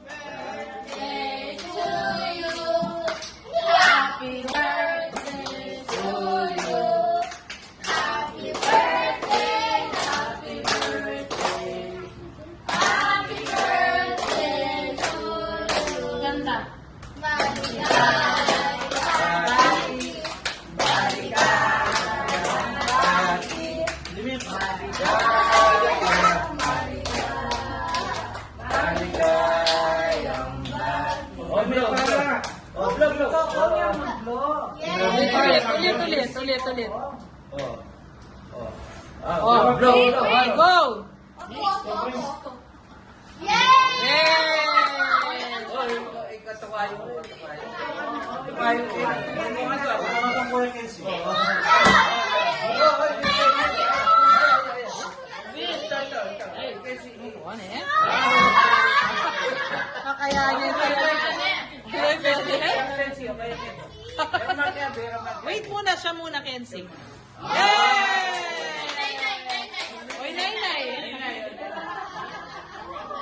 birthday to you. Happy birthday to you. Happy birthday, happy birthday. Happy birthday to you. Ganda. Ulit. Go! Kakayanin. Wait muna, siya muna, Kenzie. Yay!